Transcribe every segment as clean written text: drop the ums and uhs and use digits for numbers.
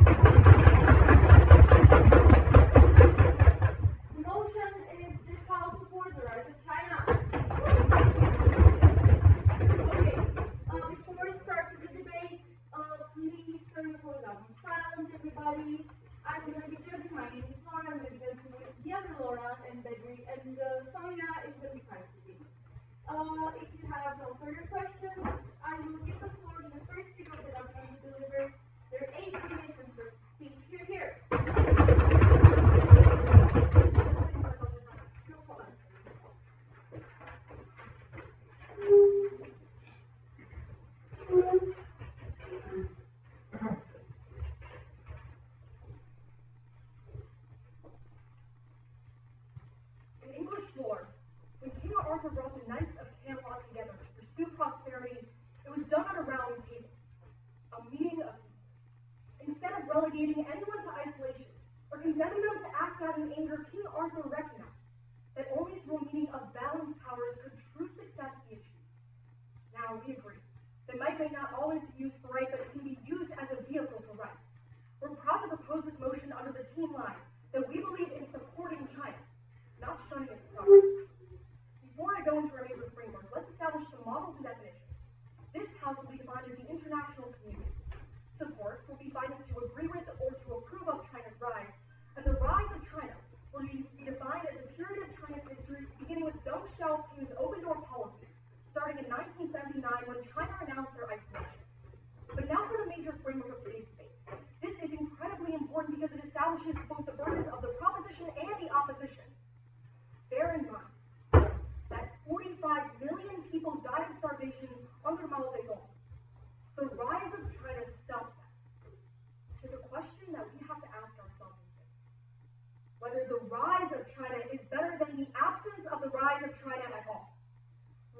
Motion is this house supports the rise of China. Okay, before we start the debate, please turn your phones on silent, everybody. I'm going to be judging. My name is Laura. I'm going to be judging with the other Laura and Bedri, and Sonia is going to be practicing. If you have no further questions, I will give the floor to the first speaker that I'm going to deliver their 8-minute speech. Here. In English lore, when King Arthur brought the knights of Camelot together to pursue prosperity, it was done at a round table, a meeting of equals. Instead of relegating anyone to isolation or condemning them to act out in anger, King Arthur recognized that only through a meeting of balanced powers could true success be achieved. Now, we agree that might may not always be used for right, but it can be used as a vehicle for right. We're proud to propose this motion under the team line that we believe in supporting China, not shunning its progress. Before I go into our major framework, let's establish some models and definitions. This house will be defined as the international community. Supports will be defined as to agree with or to approve of China's rise, and the rise of China will be defined as a period of China's history beginning with Deng Xiaoping's open-door policy, starting in 1979 when China announced their isolation. But now for the major framework of today's debate. This is incredibly important because it establishes both the burdens of the proposition and the opposition. Bear in mind that 45 million people died of starvation under Mao Zedong. The rise of China stopped that. So the question that we have to ask ourselves is this: whether the rise of China is better than the absence of the rise of China at all.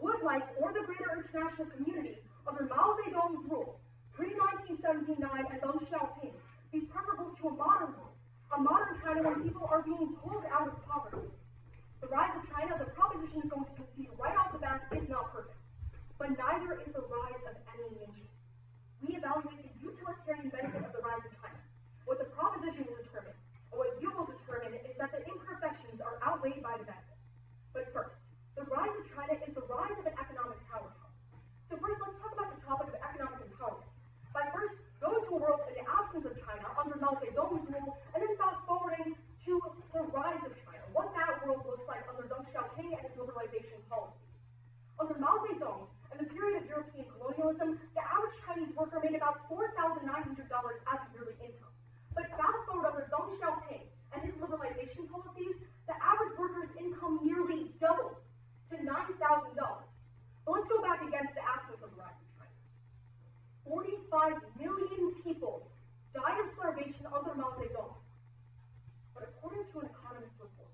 Would life or the greater international community under Mao Zedong's rule, pre-1979 and Deng Xiaoping, be preferable to a modern world, a modern China when people are being pulled out of poverty? The rise of China, the proposition is going to concede right off the bat, is not perfect. But neither is the rise of any nation. We evaluate the utilitarian benefit of the rise of China. What the proposition will determine, and what you will determine, is that the imperfections are outweighed by the benefits. But first, the rise of China is the rise of an economic powerhouse. So first, let's talk about the topic of economic empowerment. By first going to a world in the absence of China under Mao Zedong's rule, and then fast forwarding to the rise of China, what that world looks like under Deng Xiaoping and his liberalization policies. Under Mao Zedong and the period of European colonialism, the average Chinese worker made about $4,900 as a yearly income. But fast forward under Deng Xiaoping and his liberalization policies, the average worker's income nearly doubled to $9,000. But let's go back again to the absence of the rise of China. 45 million people died of starvation under Mao Zedong. But according to an economist report,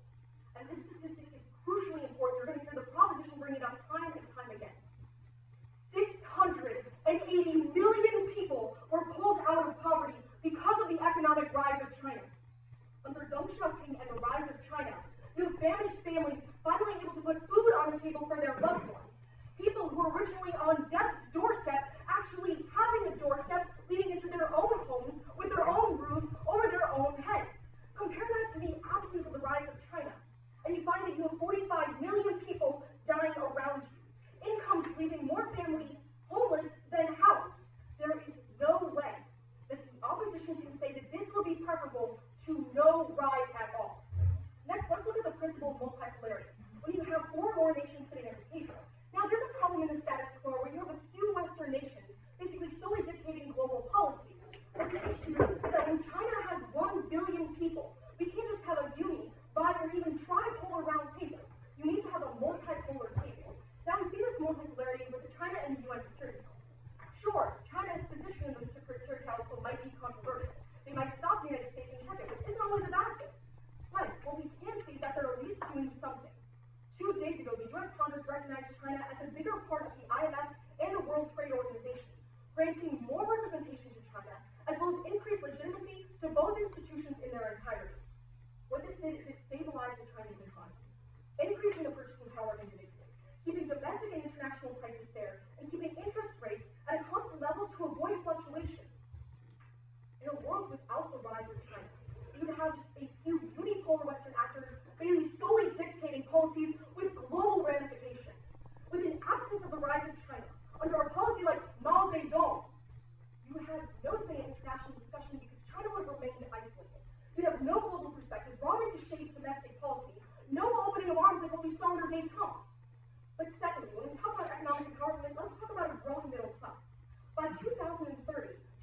and this statistic is crucially important, you're going to hear the proposition bring it up time and time again. 680 million people were pulled out of poverty because of the economic rise of China. Under Deng Xiaoping and the rise of China, you have famished families finally able to put food on the table for their loved ones. People who were originally on death's doorstep actually having a doorstep leading into their own homes with their own roofs over their own heads. Compare that to the absence of the rise of China, and you find that you have 45 million people dying around you. Incomes leaving more families homeless than housed. There is no way that the opposition can say that this would be preferable to no rise at all. Next, let's look at the principle of multipolarity. When you have four more nations sitting at the table. Now, there's a problem in the status quo where you have a few Western nations basically solely dictating global policy. But the issue is that when China has 1 billion people, we can't just have a uni, bi, or even tripolar round table. You need to have a multipolar table. Now, we see this multipolarity with China and the UN Security Council. Sure, China's position in the Security Council might be controversial. They might stop the United States and check it, which isn't always a bad thing. But what we can see is that they're at least doing something. 2 days ago, the U.S. Congress recognized China as a bigger part of the IMF and the World Trade Organization, granting more representation to China, as well as increased legitimacy to both institutions in their entirety. What this did is it stabilized the Chinese economy, increasing the purchasing power of individuals, keeping domestic and international prices fair, and keeping interest rates at a constant level to avoid fluctuations. In a world without the rise of China. We would have just a few unipolar Western actors basically solely dictating policies with global ramifications. With an absence of the rise of China, under a policy like Mao Zedong's, you would have no say in international discussion because China would have remained isolated. You'd have no global perspective brought in to shape domestic policy, no opening of arms like what we saw under détente. But secondly, when we talk about economic empowerment, let's talk about a growing middle class. By 2030,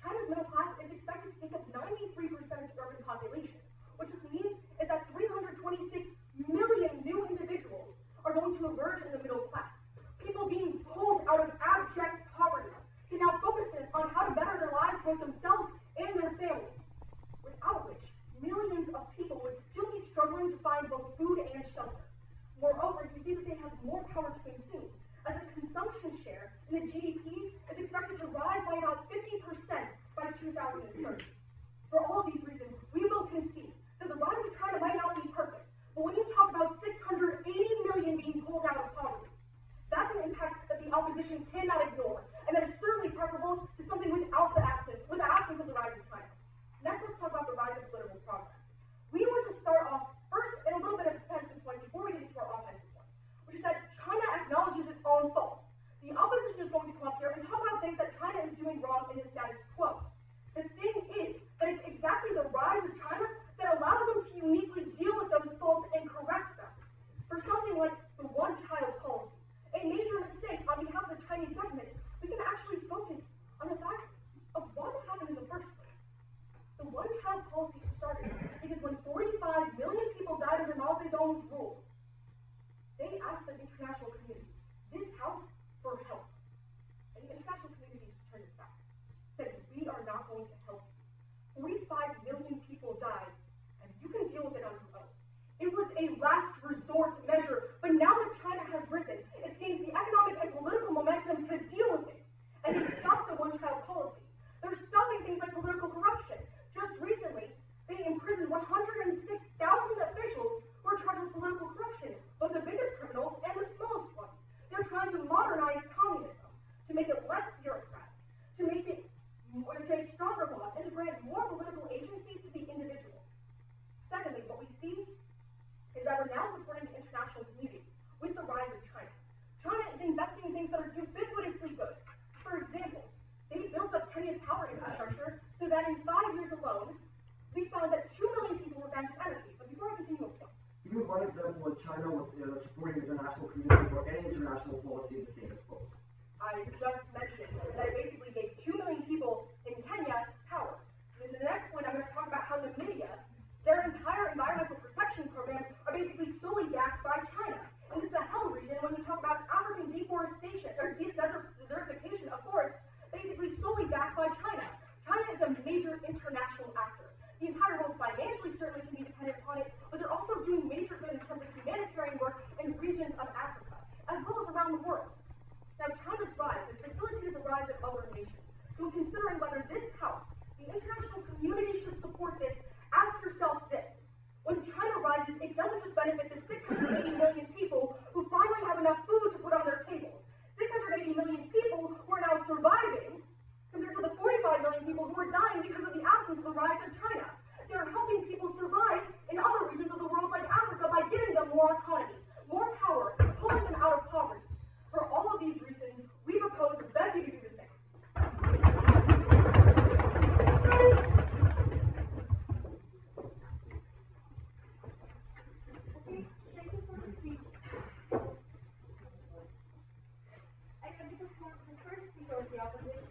China's middle class is expected to take up 93% of the urban population. What this means is that 326 million new individuals are going to emerge in the middle class. People being pulled out of abject poverty can now focus on how to better their lives, both themselves and their families. Without which, millions of people would still be struggling to find both food and shelter. Moreover, you see that they have more power to consume, as the consumption share in the GDP is expected to rise by about 50% by 2030. For all of these reasons, we will concede that the rise of China might not be perfect, but when you talk about 680 million being pulled out of poverty, that's an impact that the opposition cannot ignore, and that is certainly preferable to something without the absence of the rise of China. Next, let's talk about the rise of political progress. We want to start off first in a little bit of a defensive point before we get into our offensive point, which is that China acknowledges its own faults. The opposition is going to come up here and talk about things that China is doing wrong in the status quo. The thing is that it's exactly the rise of China that allows them to uniquely deal with those faults and correct them. For something like the one-child policy, a major mistake on behalf of the Chinese government, we can actually focus on the fact of why that happened in the first place. The one-child policy started because when 45 million people died under Mao Zedong's rule, they asked the international community, this house, for help. And the international community just turned its back, said, we are not going to help you. 45 million people died, and you can deal with it on your own. It was a last resort measure, but now that China has risen, it's gained the economic and political momentum to deal with it. And they stopped the one-child policy. They're stopping things like political corruption. Just recently, they imprisoned 106,000 officials who are charged with political corruption, both the biggest criminals and the smallest ones. They're trying to modernize communism, to make it less bureaucratic, to make stronger laws, and to grant more political agency to the individual. Secondly, what we see is that we're now supporting the international community with the rise of China. China is investing in things that are ubiquitously good. For example, they built up Kenya's power infrastructure so that in 5 years alone, we found that 2 million people were banked energy. But before I continue a point, give me one example when China was supporting the international community or any international policy in the status quo. I just mentioned that it basically gave 2 million people in Kenya power. And in the next point, I'm going to talk about how Namibia, their entire environmental protection programs are basically solely backed by China. In the Sahel region, when you talk about African deforestation or desertification of forests, basically solely backed by China. China is a major international actor. The entire world financially certainly can be dependent upon it, but they're also doing major good in terms of humanitarian work in regions of Africa, as well as around the world. Now, China's rise has facilitated the rise of other nations. So in considering whether this house, the international community, should support this, ask yourself this. When China rises, it doesn't just benefit the 680 million people who finally have enough food to put on their tables. 680 million people who are now surviving, compared to the 45 million people who are dying because of the absence of the rise of China. They're helping people survive in other regions of the world like Africa by giving them more autonomy, more power, pulling them out of poverty. For all of these reasons, we propose and beg you to do the same. Okay, thank you for the speech. I can give the floor to the first speaker of the opposition.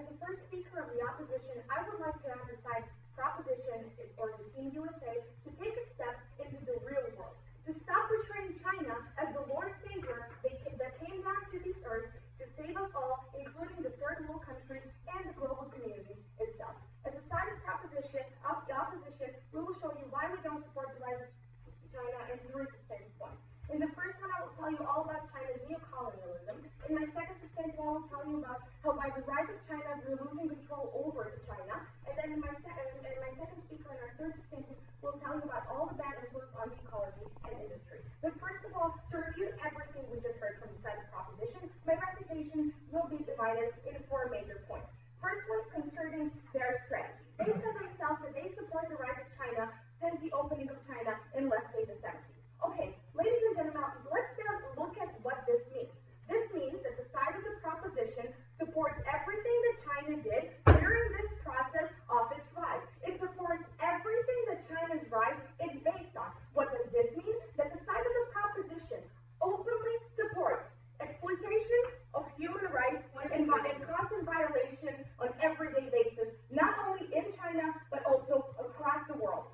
as the first speaker of the opposition, I would like to emphasize Proposition or the Team USA to take a step into the real world, to stop portraying China as the Lord Savior that came down to this earth to save us all, including the third world countries and the global community itself. As a side of the opposition, we will show you why we don't support the rise of China in 3 substantive points. In the first one, I will tell you all about China's neocolonialism. In my second substantive, I will tell you about how by the rise of China, we're losing control over China. And then in my second speaker, in our third substantive, we'll tell you about all the bad influence on the ecology and industry. But first of all, to refute everything we just heard from the side of proposition, my reputation will be divided into 4 major points. First one, concerning their strategy. They said themselves that they support the rise of China since the opening of China in, let's say, the 70s. Okay, ladies and gentlemen, let's now look at what this means. This means that the side of the proposition supports everything that China did during this process of its rise. It supports everything that China's rise is based on. What does this mean? That the side of the proposition openly supports exploitation of human rights and constant violation on an everyday basis, not only in China, but also across the world.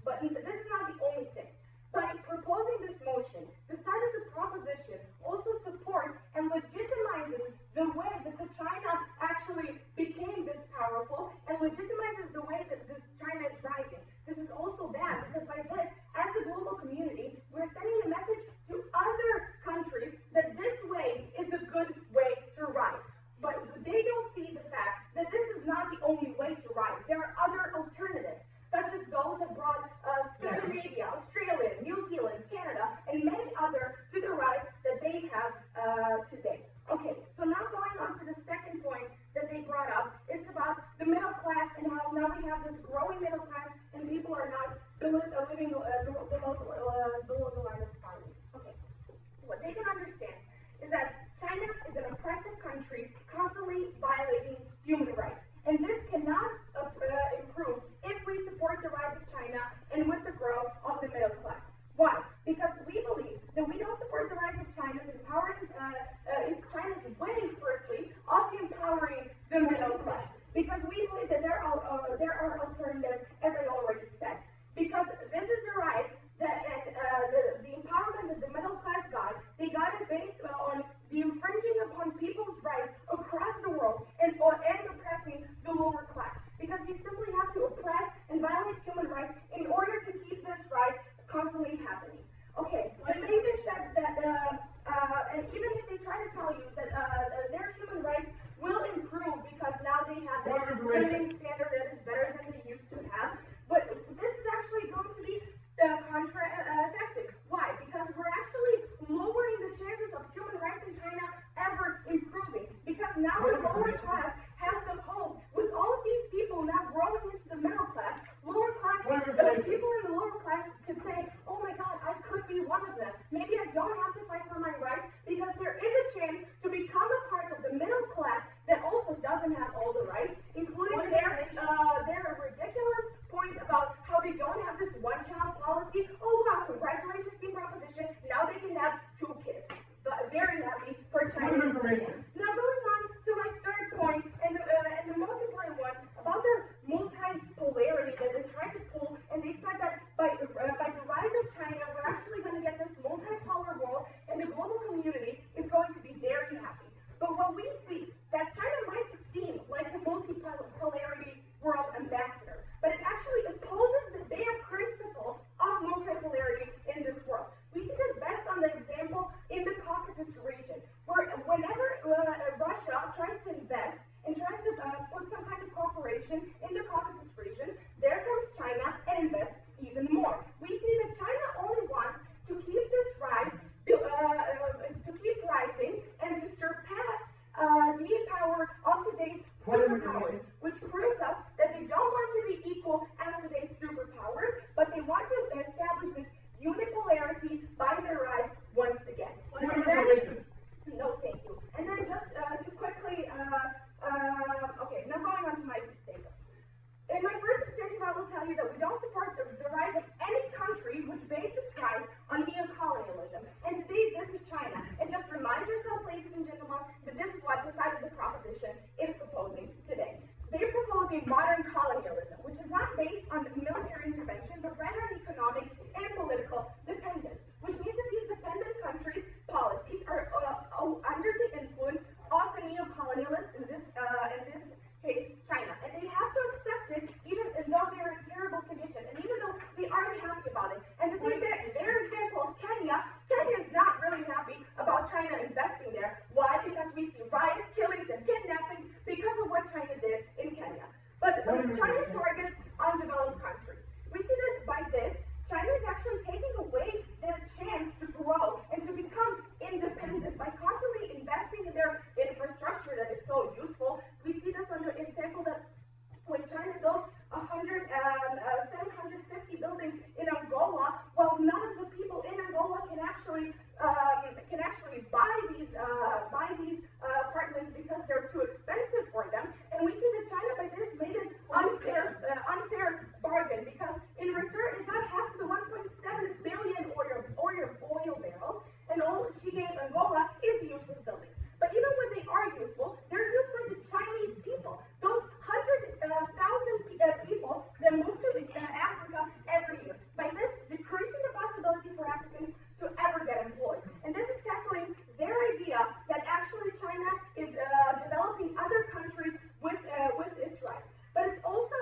But this is not the only thing. By proposing this motion, the side of the proposition also supports and legitimizes the way that the China actually became this powerful and legitimizes the way that this China is rising. This is also bad because by this, as a global community, we're sending a message to other countries that this way is a good way to rise. But they don't see the fact that this is not the only way to rise. There are other alternatives, such as those that brought Scandinavia, Australia, New Zealand, Canada, and many other to the rise that they have today. Okay, so now going on to the second point that they brought up, it's about the middle class and how now we have this growing middle class and people are not living below the line of poverty. Okay, what they can understand is that China is an oppressive country constantly violating human rights. And this cannot improve if we support the rise of China and with the growth of the middle class. Why? Because we believe that we don't support the rise of China's China's way, firstly, of empowering the middle class. Because we believe that there are alternatives, as I already said. Because this is the rise that the empowerment that the middle class got. They got it based on the infringing upon people's rights across the world and oppressing the lower class. Because you simply have to oppress and violate human rights in order to keep this rise constantly happening. Okay, but they even said that, and even if they try to tell you that their human rights will improve because now they have this living standard that is better than they used to have, but this is actually going to be effective. Why? Because we're actually lowering the chances of human rights in China ever improving. Because now the lower class has the hope, with all of these people now growing into the middle class, people in the lower class could say, oh my God, I could be one of them. Maybe I don't have to fight for my rights because there is a chance to become a part of the middle class that also doesn't have all the rights, including their ridiculous points about how they don't have this one-child policy. Oh wow, congratulations, team proposition. Now they can have 2 kids. But very happy for Chinese. Now going on to my third point, and the most important one, about the multipolarity that they tried to pull, and they said that by the rise of China, we're actually going to get this multipolar world, and the global community is going to be very happy. But what we see, that China might seem like a multipolarity world ambassador, but it actually opposes the bare principle of multipolarity in this world. We see this best on the example in the Caucasus region, where whenever Russia tries to invest and tries to put some kind of cooperation in the Caucasus region, there comes China and invests even more. We see that China only wants to keep this rise, to keep rising and to surpass the power of today's superpowers, which proves us that they don't want to be equal as today's superpowers, but they want to establish this unipolarity by their rise once again. No, thank you. And then just to quickly, okay, now going on to my substantive. In my first substantive, I will tell you that we don't support the rise of any country which bases its rise on neocolonialism. And today, this is China. And just remind yourselves, ladies and gentlemen, that this is what the side of the proposition is proposing. a modern colonialism, which is not based on military intervention, but rather on economic and political dependence, which means that these dependent countries' policies are under the influence of the neo-colonialists, in this case, China. And they have to accept it, even though they're in terrible condition, and even though they aren't happy about it. And to take their example of Kenya, Kenya is not really happy about China investing there. Why? Because we see riots, killings, and kidnappings because of what China did in Kenya. But China's targets undeveloped countries. We see that by this, China is actually taking away their chance to grow and to become independent by constantly investing in their infrastructure that is so useful. We see this under example that when China built 750 buildings in Angola, well, none of the people in Angola can actually buy these apartments because they're too expensive for them. And we see that China by this made an unfair bargain, because in return it got half of the 1.7 billion oil barrels, and all she gave Angola is useless buildings. But even when they are useful, they're used by the Chinese people. Those 100,000 people that move to Africa every year. By this, decreasing the possibility for Africans to ever get employed. And this is tackling their idea that actually China is developing other countries with its rights. But it's also,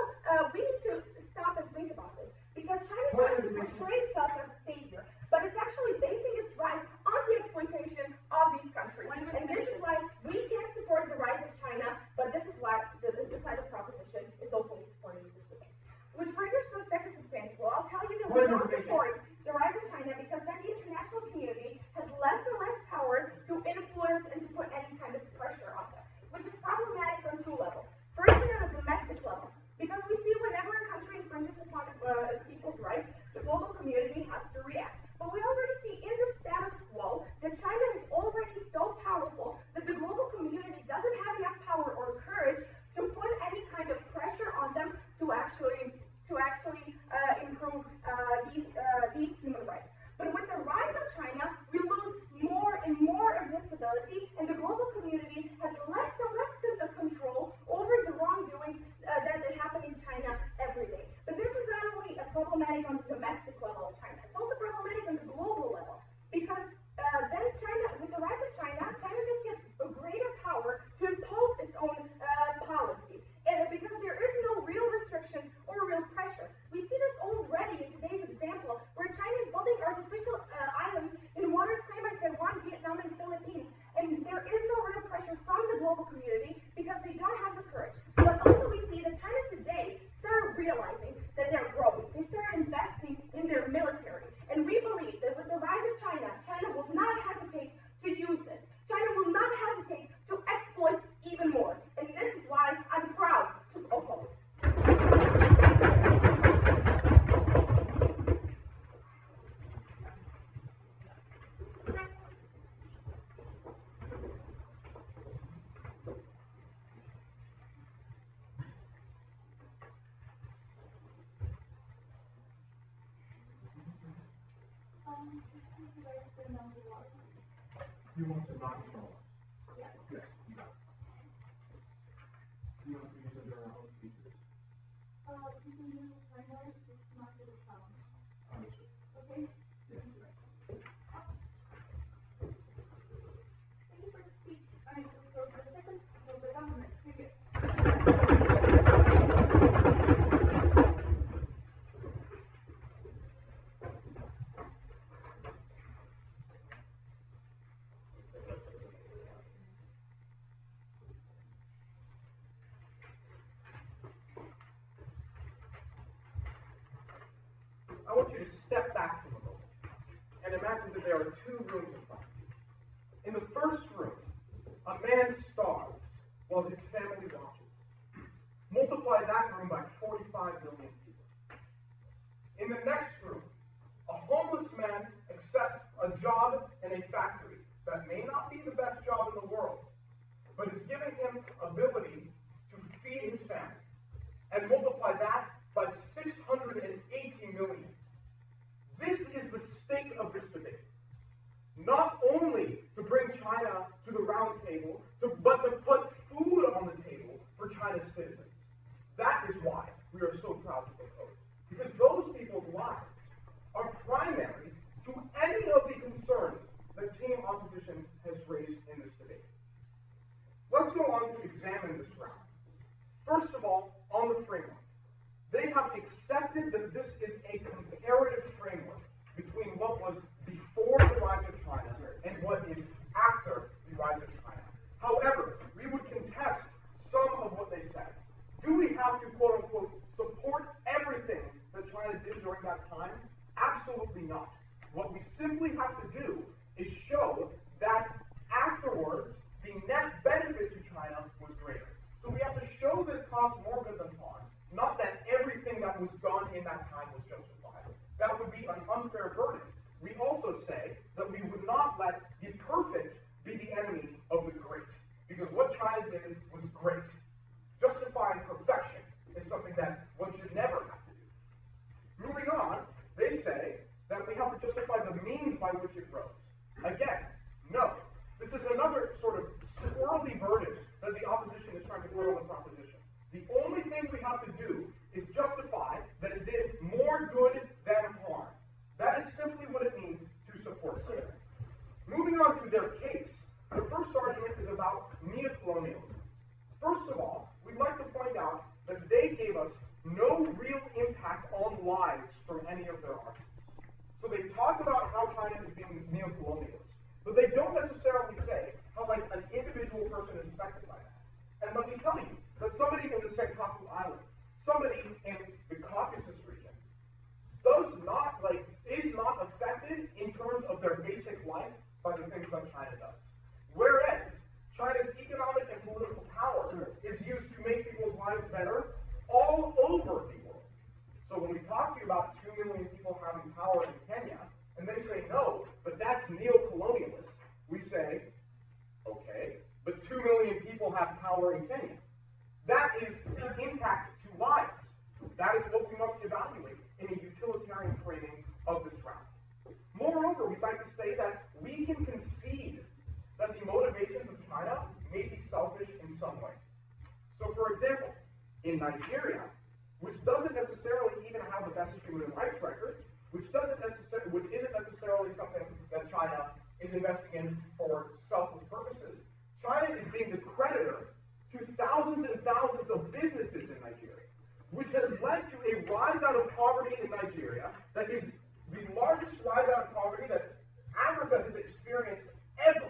we need to stop and think about this, because China is trying to portray itself as a savior, but it's actually basing its rise on the exploitation of these countries. And this is why we can't support the rise of China, but this is why the side of proposition is openly supporting this debate. Which brings us to the second example. I'll tell you that we don't support the rise of China because then the international community has less and less power to influence and to put any kind of pressure on them, which is problematic on two levels. Firstly, on a domestic level, because we see whenever a country infringes upon its people's rights, the global community has to react. But we already see in the status quo that China is already so powerful that the global community doesn't have enough power or courage to put any kind of pressure on them to actually improve these human rights. But with the rise of China, we lose more and more of this ability, and the global community has less and less control over the wrongdoings that happen in China every day. But this is not only problematic on the domestic level of China, it's also problematic on the global level, because then China, with the rise of China, China just gets a greater power to impose its own policy, and because there is no real restrictions or real pressure. We see this already in today's example, where China is building artificial islands in waters claimed by Taiwan, Vietnam, and Philippines, and there is no real pressure from the global community because they don't have the courage. But also we see that China today started realizing that they're growing. They started investing in their military, and we believe that with the rise of China, China will not hesitate to use this. China will not hesitate to exploit even more, and this is why I'm proud to oppose. You want to not control us? Yeah. Yes, you got it. You want to use it during our own speeches? You can use my voice, it's not the sound. Understood. Okay? Yes. Thank you for the speech. I mean, for the second, for the government. Thank you. I want you to step back from a moment and imagine that there are two rooms in front of you. In the first room, a man starves while his family watches. Multiply that room by 45 million people. In the next room, a homeless man accepts a job in a factory that may not be the best job in the world, but is giving him ability to feed his family. And multiply that by 680 million. This is the stake of this debate. Not only to bring China to the round table, but to put food on the table for China's citizens. That we are so proud to propose, because those people's lives are primary to any of the concerns that team opposition has raised in this debate. Let's go on to examine this round. First of all, on the framework. They have accepted that this is a comparative framework between what was before the rise of China and what is after the rise of China. However, we would contest some of what they said. Do we have to, quote unquote, support everything that China did during that time? Absolutely not. What we simply have to do is show that afterwards, the net benefit to China was greater. So we have to show that it cost more good than harm, not that everything that was done in that time was justified. That would be an unfair burden. We also say that we would not let the perfect be the enemy of the great, because what China did was great. Justifying perfection is something that one should never have to do. Moving on, they say that we have to justify the means by which it rose. Again, no. This is another sort of swirly burden that the opposition is trying to put on the proposition. The only thing we have to do is justify that it did more good than harm. That is simply what it means to support slavery. Moving on to their case, the first argument is about neocolonialism. First of all, we'd like to point out that they gave us no real impact on lives from any of their arguments. So they talk about how China is being neocolonialist, but they don't necessarily say how like an individual person is affected by that. And let me tell you that somebody in the Senkaku Islands, somebody in the Caucasus region, is not affected in terms of their basic life by the things that China does. Whereas China's economic and political power is used to make people's lives better all over the world. So when we talk to you about 2 million people having power in Kenya, and they say no, but that's neo-colonialist, we say, okay, but 2 million people have power in Kenya. That is the impact to lives. That is what we must evaluate in a utilitarian framing of this round. Moreover, we'd like to say that we can concede that the motivations of China may be selfish in some ways. So, for example, in Nigeria, which doesn't necessarily even have the best human rights record, which isn't necessarily something that China is investing in for selfless purposes, China is being the creditor to thousands and thousands of businesses in Nigeria, which has led to a rise out of poverty in Nigeria that is the largest rise out of poverty that Africa has experienced ever.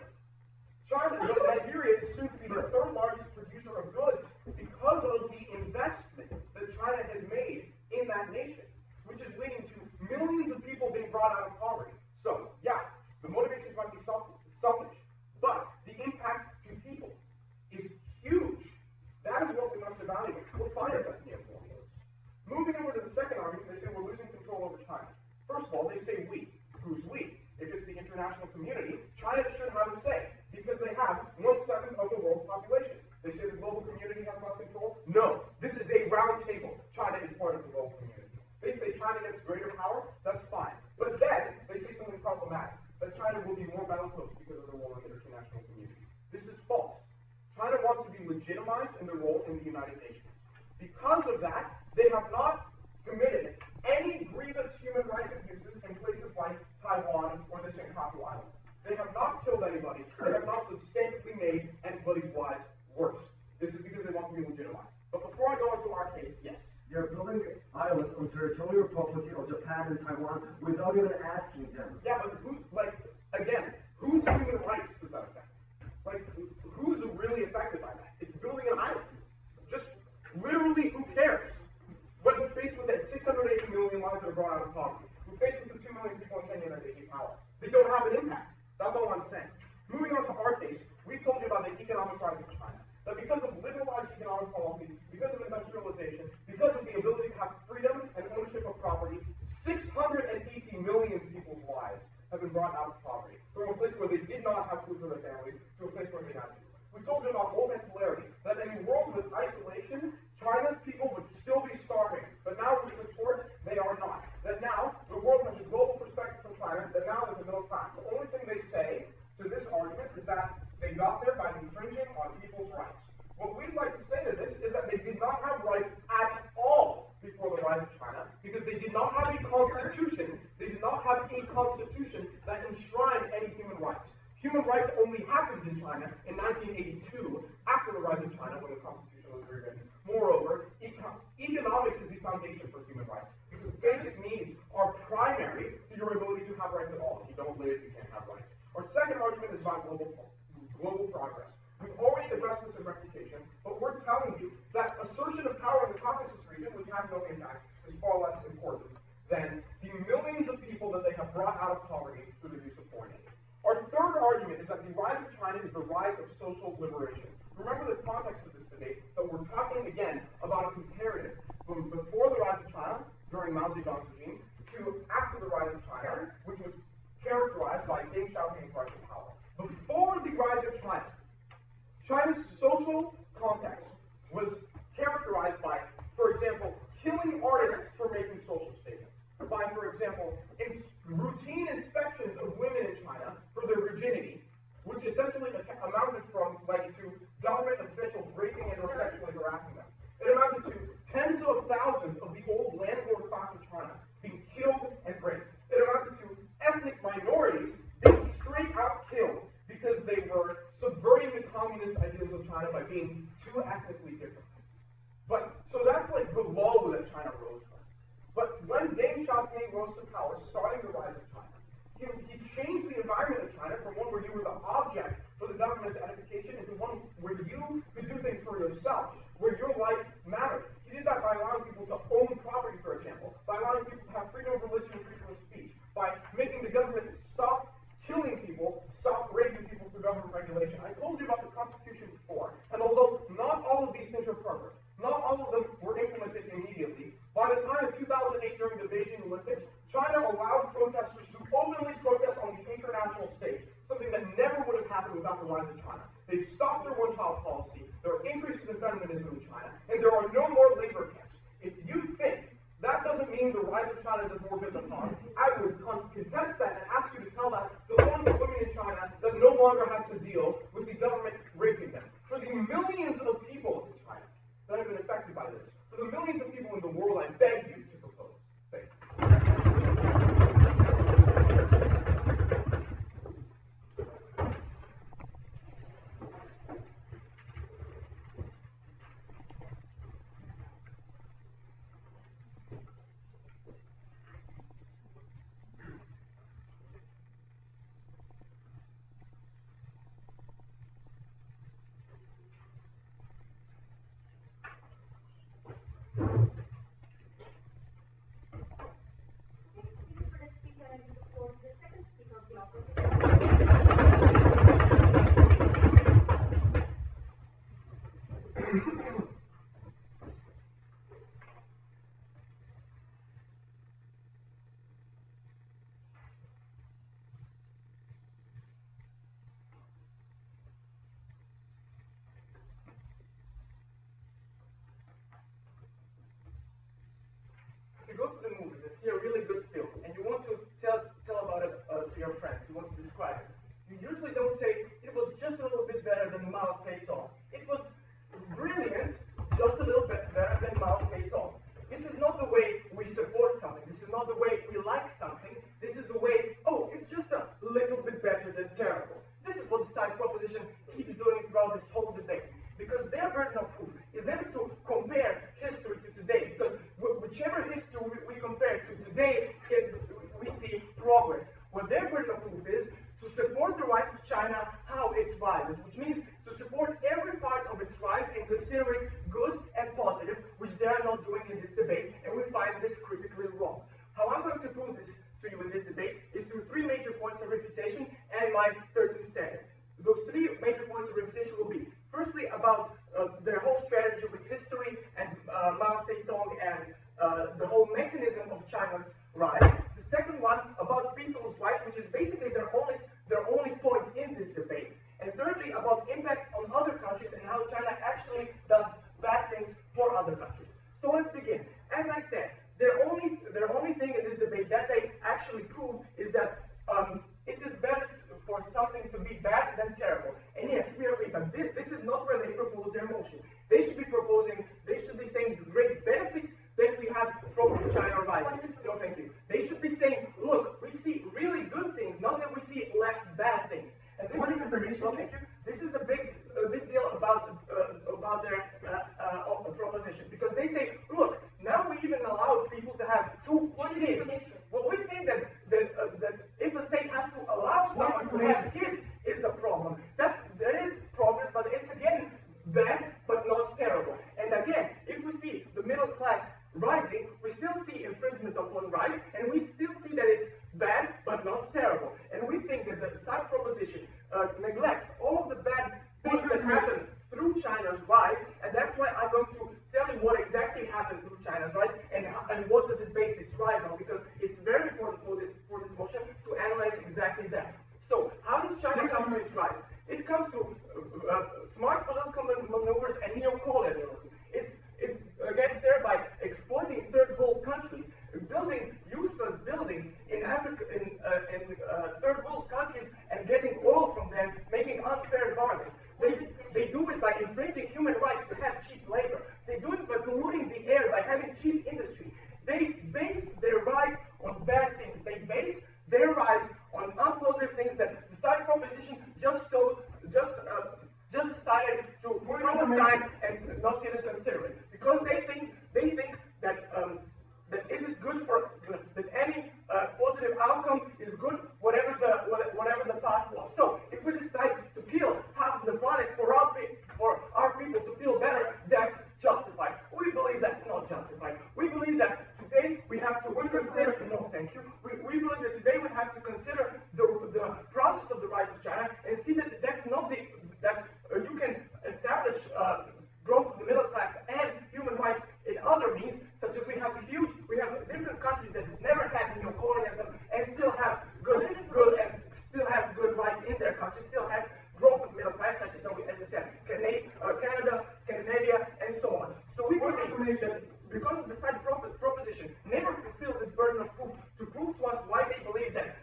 Nigeria is soon to be the third largest producer of goods because of the investment that China has made in that nation, which is leading to millions of people being brought out of poverty. So, yeah, the motivations might be selfish, but the impact to people is huge. That is what we must evaluate. We'll find out that neocolonialism. Moving over to the second argument, they say we're losing control over China. First of all, they say we. Who's we? If it's the international community, China should have a say, because they have 1/7 of the world's population. They say the global community has less control. No, this is a round table. China is part of the global community. They say China gets greater power, that's fine. But then they say something problematic, that China will be more bellicose because of their role in the international community. This is false. China wants to be legitimized in their role in the United Nations. Because of that, they have not committed any grievous human rights abuses in places like Taiwan or the Senkaku Islands. They have not killed anybody. They have not substantially made anybody's lives worse. This is because they want to be legitimized. But before I go into our case, yes. They're building islands on territorial property of Japan and Taiwan without even asking them. Yeah, but whose human rights does that affect? Who's really affected by that? It's building an island. Just literally, who cares? When we're faced with that 680 million lives that are brought out of poverty, we're faced with the 2 million people in Kenya that they gain power. They don't have an impact. That's all I'm saying. Moving on to our case, we've told you about the economic rise of China. That because of liberalized economic policies, because of industrialization, because of the ability to have freedom and ownership of property, 680 million people's lives have been brought out of poverty. From a place where they did not have food for their families to a place where they had food. We told you about multipolarity, that in a world with isolation, China's people would still be starving, but now with support, they are not. That now, the world has a global perspective from China, that now there's a middle class. The only thing they say to this argument is that they got there by infringing on people's rights. What we'd like to say to this is that they did not have rights at all, II after the rise of China when the Constitution was rewritten. Moreover, economics is the foundation for human rights because basic needs are primary to your ability to have rights at all. If you don't live, you can't have rights. Our second argument is about global progress. We've already addressed this in reputation, but we're telling you that assertion of power in the Caucasus region, which has no impact, is far less important than the millions of people that they have brought out of poverty through the use of foreign aid. Our third argument is that the rise of China is the rise of social liberation. Remember the context of this debate, that we're talking again about a comparative from before the rise of China, during Mao Zedong's regime, to after the rise of China, which was characterized by Deng Xiaoping's rise to power. Before the rise of China, China's social context was characterized by, for example, killing artists for making social statements, by, for example, routine inspections of women in China for their virginity, which essentially amounted to government officials raping and or sexually harassing them. It amounted to tens of thousands of the old landlord class of China being killed and raped. It amounted to ethnic minorities being straight out killed because they were subverting the communist ideals of China by being too ethnically different. So that's like the low that China rose from. But when Deng Xiaoping rose to power, starting the rise of China, he changed the environment of China from one where you were the object for the government's edification into one where you could do things for yourself, where your life mattered. He did that by allowing people to own property, for example, by allowing people to have freedom of religion and freedom of speech, by making the government stop killing people, stop raping people through government regulation. I told you about the Constitution before, and although not all of these things are perfect, not all of them were implemented immediately, by the time of 2008 during the Beijing Olympics, China allowed protesters to openly protest on the international stage, something that never would have happened without the rise of China. They stopped their one-child policy, there are increases in feminism in China, and there are no more labor camps. If you think that doesn't mean the rise of China does more good than harm, I would contest that and ask you to tell that to the one women in China that no longer has to deal with the government raping them. For the millions of people in China that have been affected by this, for the millions of people in the world, I beg you to propose. Thank you. You go to the movies and see a really good film, and you want to tell about it to your friends, you want to describe it. You usually don't say, it was just a little bit better than Mao Zedong. It was brilliant, just a little bit better than Mao Zedong. This is not the way we support something. This is not the way we like something. This is the way, oh, it's just a little bit better than terrible. This is what the side proposition keeps doing throughout this whole debate. Because their burden of proof is never to compare history to today. Because whichever history we compare to today, we see progress. What their burden of proof is to support the rise of China, how it rises, which means to support every part of its rise and consider it good and positive, which they are not doing in this debate, and we find this critically wrong. How I'm going to prove this to you in this debate is through three major points of refutation and my 13th standard. Those three major points of refutation will be, firstly, about their whole strategy with history and Mao Zedong and the whole mechanism of China's rise. The second one about people's rights, which is basically their only point in this debate. And thirdly, about impact on other countries and how China actually does bad things for other countries. So let's begin. As I said, their only thing in this debate that they actually prove is that it is better for something to be bad than terrible. And yes, we agree, but this is not where they propose their motion. They should be saying the great benefits that we have from China rising. No, thank you. They should be saying, look, we see really good things, not that we see less bad things. And this is information. No, thank you. This is the big deal about their proposition, because they say, look, now we even allow people to have two kids. Well, we think that if a state has to allow someone to have kids is a problem. There is progress, but it's again bad, but not terrible. And again, if we see the middle class rising, we still see infringement upon rights, and we still see that it's bad, but not terrible. And we think that the side proposition neglects all of the bad things that happen through China's rise, and that's why I'm going to tell you what exactly happened through China's rise and what does it base its rise on, because it's very important for this motion to analyze exactly that. So, how does China come to its rise? It comes to smart political maneuvers and neocolonialism. It gets there by exploiting third world countries, building useless buildings in Africa, in third world countries, and getting oil from them, making unfair bargains. They do it by infringing human rights to have cheap labor. They do it by polluting the air, by having cheap industry. They base their rise on bad things. They base their rise on unpositive things that the side proposition just decided to put aside and not even consider it, because they think that that it is good for that any positive outcome is good, whatever the path was. So if we decide to kill half of the planets for our people to feel better, that's justified. We believe that's not justified. We believe that today we have to consider. No, thank you. We believe that today we have to consider the process of the rise of China and see that that's not you can establish growth of the middle class and human rights in other means, such as we have different countries that never had neocolonialism and still have good rights in their country, still has growth of middle class, such as we said, Canada, Scandinavia, and so on. So we believe that because of the side proposition never fulfills its burden of proof to prove to us why they believe that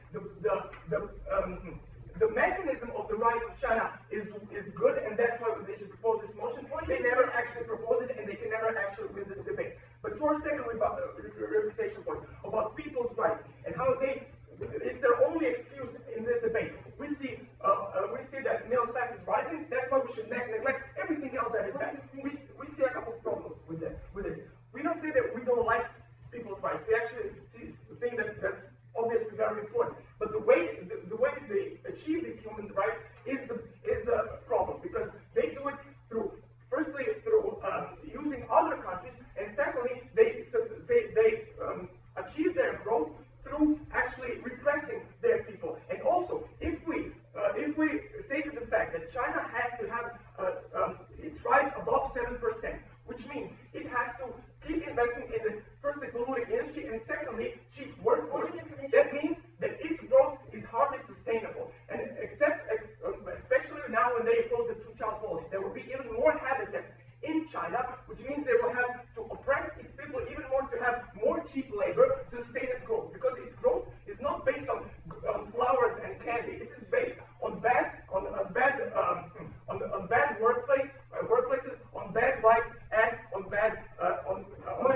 the mechanism of the rise of China is good, and that's why they should propose this motion. They never actually propose it, and they can never actually win this debate. But to our second refutation point about people's rights and how it's their only excuse in this debate. We see that middle class is rising. That's why we should neglect everything else that is bad. We see a couple of problems with this. We don't say that we don't like people's rights. We actually think that that's obviously very important. But the way they achieve these human rights is the problem, because they do it firstly through using other countries, and secondly they achieve their growth through actually repressing their people. And also, if we take the fact that China has to have its rise above 7%, which means it has to keep investing in this firstly polluting industry and secondly cheap workforce, that means that its growth is hardly sustainable. And especially now when they impose the two-child policy, there will be even more habitats in China, which means they will have to oppress its people even more to have more cheap labor to sustain its growth, because its growth is not based on flowers and candy. It is based on bad workplaces, on bad rights, and on bad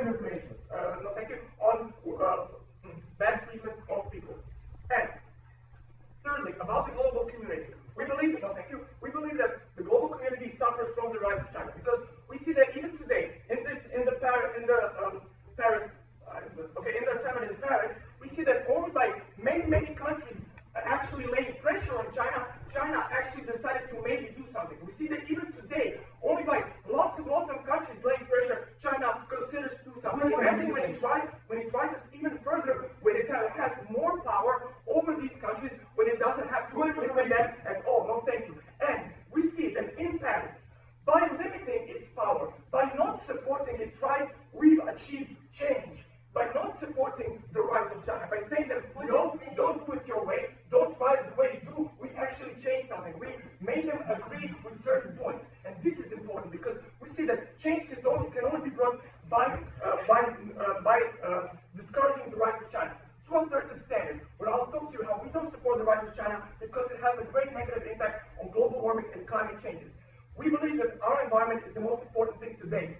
information. No, thank you. On bad treatment of people. And thirdly, about the global community, we believe that the global community suffers from the rise of China, because we see that even today in the summit in Paris, we see that only by many countries actually laying pressure on China actually decided to maybe do something. We see that even today, only by lots of countries laying pressure, China considers to do something. Imagine when it rises even further, when it has more power over these countries, when it doesn't have to listen them at all. No, thank you. And we see that in Paris, by limiting its power, by not supporting its rise, we've achieved change. By not supporting the rise of China, by saying that no, don't do it your way, don't rise the way you do, we actually changed something. We made them agree with certain points. And this is important because we see that change can only be brought by discouraging the rise of China. 2/3 abstaining, where I'll talk to you how we don't support the rise of China because it has a great negative impact on global warming and climate changes. We believe that our environment is the most important thing today.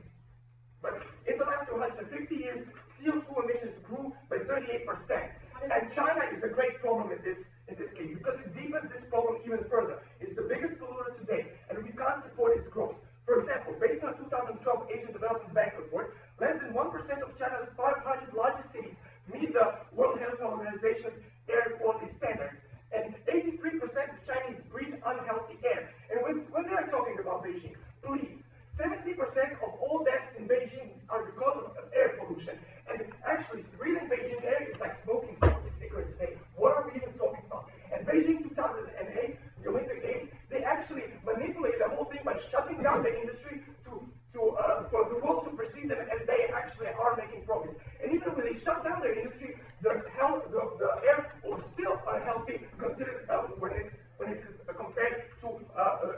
But in the last 250 years, CO2 emissions grew by 38%. And China is a great problem in this case, because it deepens this problem even further. It's the biggest polluter today. and we can't support its growth. For example, based on a 2012 Asian Development Bank report, less than 1% of China's 500 largest cities meet the World Health Organization's air quality standards, and 83% of Chinese breathe unhealthy air. And when they're talking about Beijing, please, 70% of all deaths in Beijing are because of air pollution. And actually, breathing Beijing air is like smoking 40 cigarettes a day. What are we even talking about? And Beijing 2008, the Olympic Games, they actually manipulated the whole thing by shutting down the industry for the world to perceive them as they actually are making progress. And even when they shut down their industry, the air was still unhealthy considered when it is compared to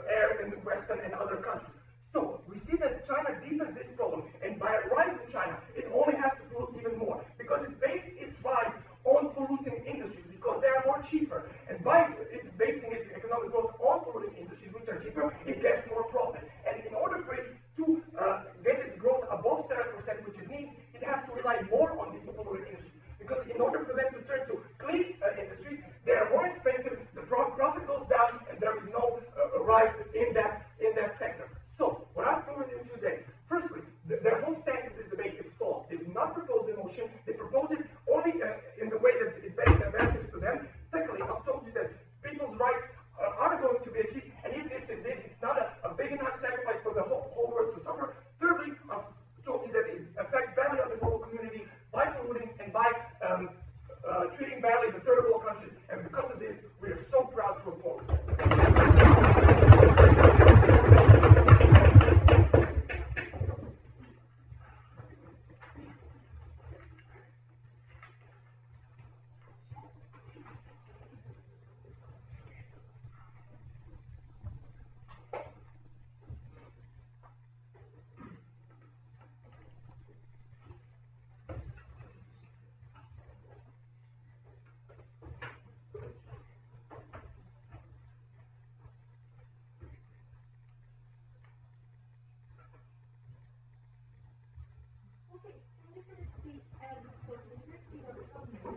air in the Western and other countries. So we see that China deepens this problem, and by a rise in China, it only has to pollute even more because it's based its rise on polluting industries because they are more cheaper, and by it's basing its economic growth on polluting industries which are cheaper, it gets more profit. And in order for it to get its growth above 7%, which it needs, it has to rely more on these polluting industries because in order for them to turn to clean industries, they are more expensive, the profit goes down, and there is no rise in that sector. So, what I've proven to you today, firstly, their whole stance in this debate is false. They do not propose the motion. They propose it only in the way that it bears advantage to them. Secondly, I've told you that people's rights are going to be achieved, and even if they did, it's not a big enough sacrifice for the whole world to suffer. Thirdly, I've told you that it affects badly on the global community by polluting and by treating badly the third world countries, and because of this, we are so proud to oppose. Okay, thank you for the speech and for the history of the government.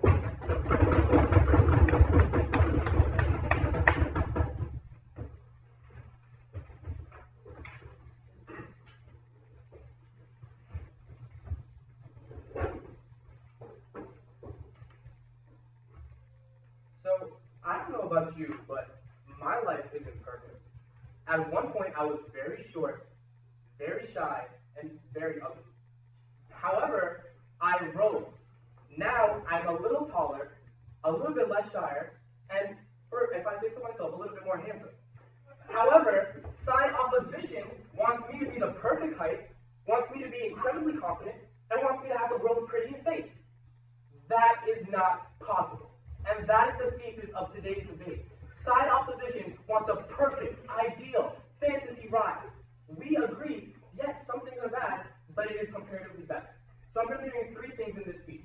So, I don't know about you, but my life isn't perfect. At one point, I was very short, very shy, and very ugly. However, I rose. Now, I'm a little taller, a little bit less shyer, and, or if I say so myself, a little bit more handsome. However, side opposition wants me to be the perfect height, wants me to be incredibly confident, and wants me to have the world's prettiest face. That is not possible. And that is the thesis of today's debate. Side opposition wants a perfect, ideal, fantasy rise. We agree, yes, some things are bad, but it is comparatively better. So I'm going to be doing three things in this speech.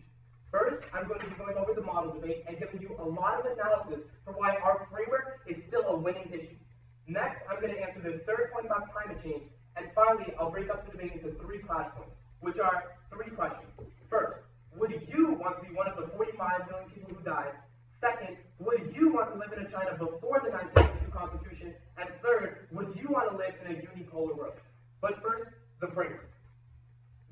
First, I'm going to be going over the model debate and giving you a lot of analysis for why our framework is still a winning issue. Next, I'm going to answer the third point about climate change. And finally, I'll break up the debate into three class points, which are three questions. First, would you want to be one of the 45 million people who died? Second, would you want to live in a China before the 1992 Constitution? And third, would you want to live in a unipolar world? But first, the framework.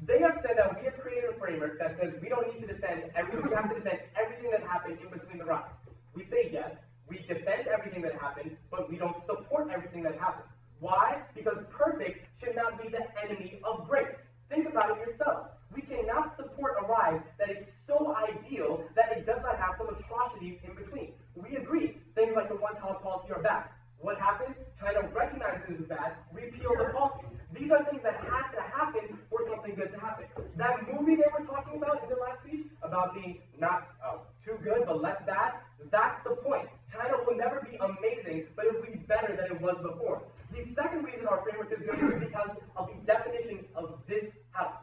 They have said that we have created a framework that says we don't need to defend everything. We have to defend everything that happened in between the riots. We say yes, we defend everything that happened, but we don't support everything that happens. Why? Because perfect should not be the enemy of great. Think about it yourselves. We cannot support a rise that is so ideal that it does not have some atrocities in between. We agree, things like the one-child policy are bad. What happened? China recognized it as bad, repealed the policy. These are things that had to happen for something good to happen. That movie they were talking about in the last speech, about being not too good but less bad, that's the point. China will never be amazing, but it will be better than it was before. The second reason our framework is good is because of the definition of this house.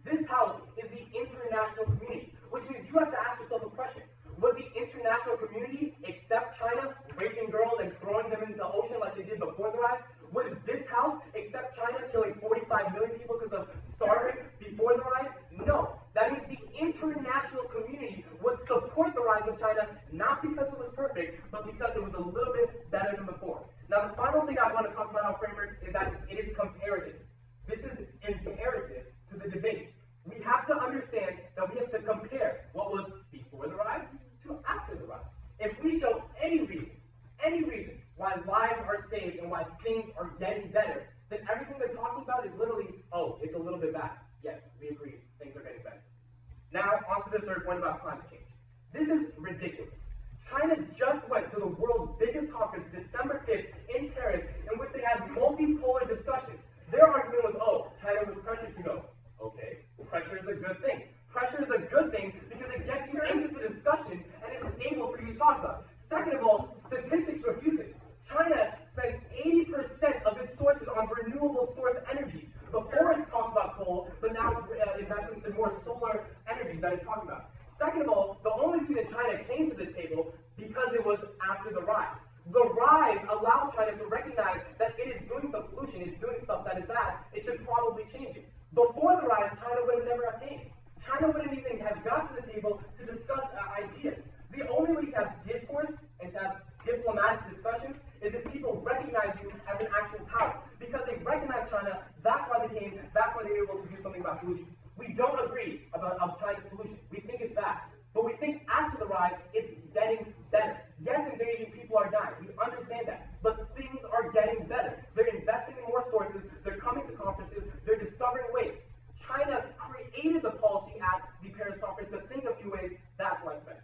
This house is the international community, which means you have to ask yourself a question. Would the international community accept China raping girls and throwing them into the ocean like they did before the rise? Would this house accept China killing 45 million people because of starving before the rise? No. That means the international community would support the rise of China, not because it was perfect, but because it was a little bit better than before. Now, the final thing I want to talk about our framework talking about is literally, oh, it's a little bit bad. Yes, we agree, things are getting better. Now, on to the third point about climate change. This is ridiculous. China just went to the world's biggest conference December 5th in Paris, in which they had multipolar discussions. Their argument was, oh, China was pressured to go. Okay, pressure is a good thing. Pressure is a good thing because it gets you into the discussion and it is able for you to talk about it. Second of all, statistics refute this. China spends 80% of its sources on renewable source energy. Before it's talked about coal, but now it's investing in more solar energies that it's talking about. Second of all, the only reason China came to the table because it was after the rise. The rise allowed China to recognize that it is doing some pollution, it's doing stuff that is bad, it should probably change it. Before the rise, China would have never have came. China wouldn't even have got to the table to discuss ideas. The only way to have discourse and to have diplomatic discussions is if people recognize you as an actual power. Because they recognize China, that's why they came, that's why they were able to do something about pollution. We don't agree about China's pollution. We think it's bad. But we think after the rise, it's getting better. Yes, in Beijing, people are dying. We understand that. But things are getting better. They're investing in more sources. They're coming to conferences. They're discovering ways. China created the policy at the Paris conference to think of new ways. That's why it's better.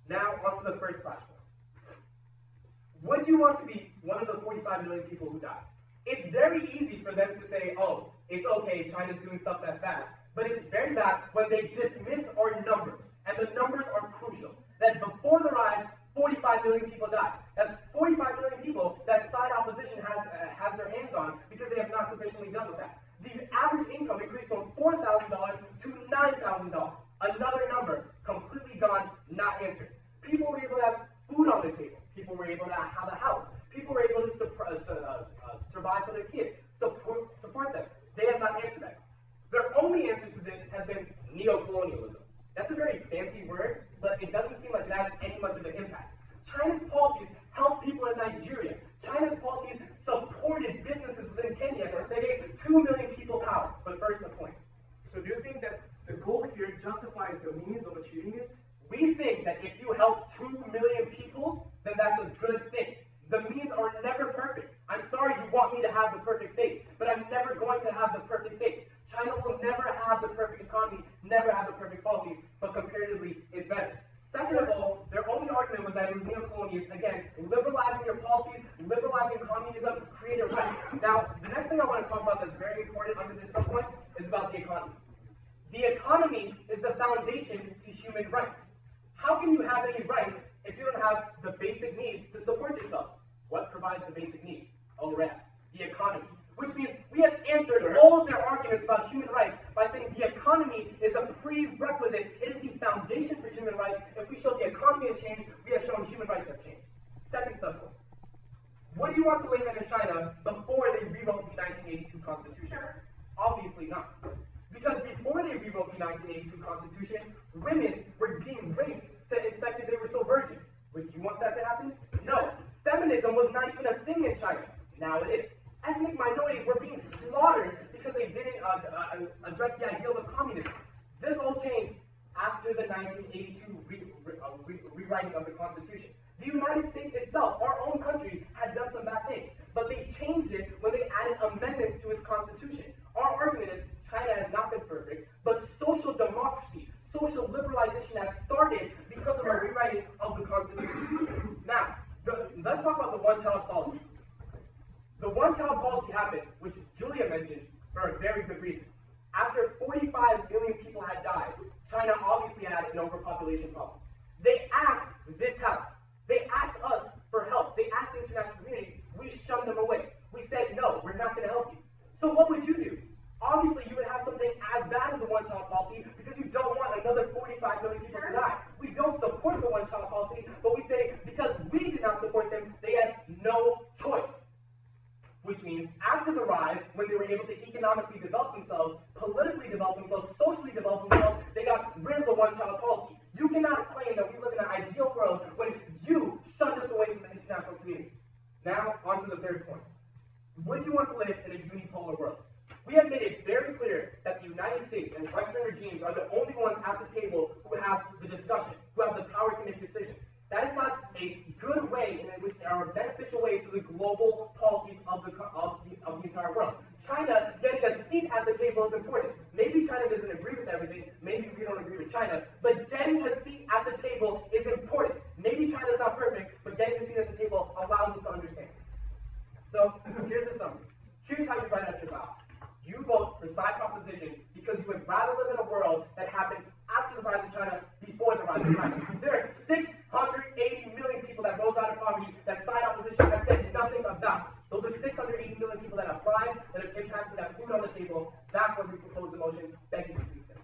Now, on to the first flashpoint. Would you want to be one of the 45 million people who died? It's very easy for them to say, oh, it's okay, China's doing stuff that's bad. But it's very bad when they dismiss our numbers. And the numbers are crucial. That before the rise, 45 million people died. That's 45 million people that side opposition has their hands on because they have not sufficiently done with that. The average income increased from $4,000 to $9,000. Another number completely gone, not answered. People were able to have food on the table. People were able to have a house. People were able to survive for their kids, support them. They have not answered that. Their only answer to this has been neo-colonialism. That's a very fancy word, but it doesn't seem like it has any much of an impact. China's policies helped people in Nigeria. China's policies supported businesses within Kenya. They gave 2 million people power. But first, the point. So do you think that the goal here justifies the means of achieving it? We think that if you help 2 million people, then that's a good thing. The means are never perfect. I'm sorry you want me to have the perfect face, but I'm never going to have the perfect face. China will never have the perfect economy, never have the perfect policies, but comparatively, it's better. Second of all, their only argument was that it was neo-colonialist. Again, liberalizing your policies, liberalizing communism, created rights. Now, the next thing I want to talk about that's very important under this subpoint is about the economy. The economy is the foundation to human rights. How can you have any rights if you don't have the basic needs to support yourself? What provides the basic needs? Oh, right, the economy. Which means we have answered all of their arguments about human rights by saying the economy is a prerequisite. It is the foundation for human rights. If we show the economy has changed, we have shown human rights have changed. Second subpoint. Would you want to live in China before they rewrote the 1982 Constitution? Obviously not. Because before they rewrote the 1982 Constitution, women were being raped to inspect if they were still virgins. Would you want that to happen? No. Feminism was not even a thing in China. Now it is. Ethnic minorities were being slaughtered because they didn't address the ideals of communism. This all changed after the 1982 rewriting of the Constitution. The United States itself, our own country, had done some bad things, but they changed it when they added amendments to its Constitution. Our argument is China has not been perfect, but social democracy, social liberalization has started because of a rewriting of the Constitution. Now, let's talk about the one-child policy. The one-child policy happened, which Julia mentioned, for a very good reason. After 45 million people had died, China obviously had an overpopulation problem. They asked this house, they asked us for help, they asked the international community, we shunned them away. We said, no, we're not going to help you. So what would you do? Obviously, you would have something as bad as the one-child policy because you don't want another 45 million people to die. We don't support the one-child policy, but we say because we did not support them, they had no choice. Which means after the rise, when they were able to economically develop themselves, politically develop themselves, socially develop themselves, they got rid of the one-child policy. You cannot claim that we live in an ideal world when you shunned us away from the international community. Now, on to the third point. Would you want to live in a unipolar world? We have made it very clear that the United States and Western regimes are the only ones at the table who have the discussion, who have the power to make decisions. That is not a good way in which are a beneficial way to the global policies of the entire world. China getting seat at the table is important. Maybe China doesn't agree with everything, maybe we don't agree with China, but getting a seat at the table is important. Maybe China's not perfect, but getting a seat at the table allows us to understand. So here's the summary. Here's how you write out your vow. You vote for side proposition because you would rather live in a world that happened after the rise of China, before the rise of China. There are 680 million people that rose out of poverty that side opposition has said nothing about. Those are 680 million people that have lives, that have impacts, that have food on the table. That's why we propose the motion. Thank you for doing so.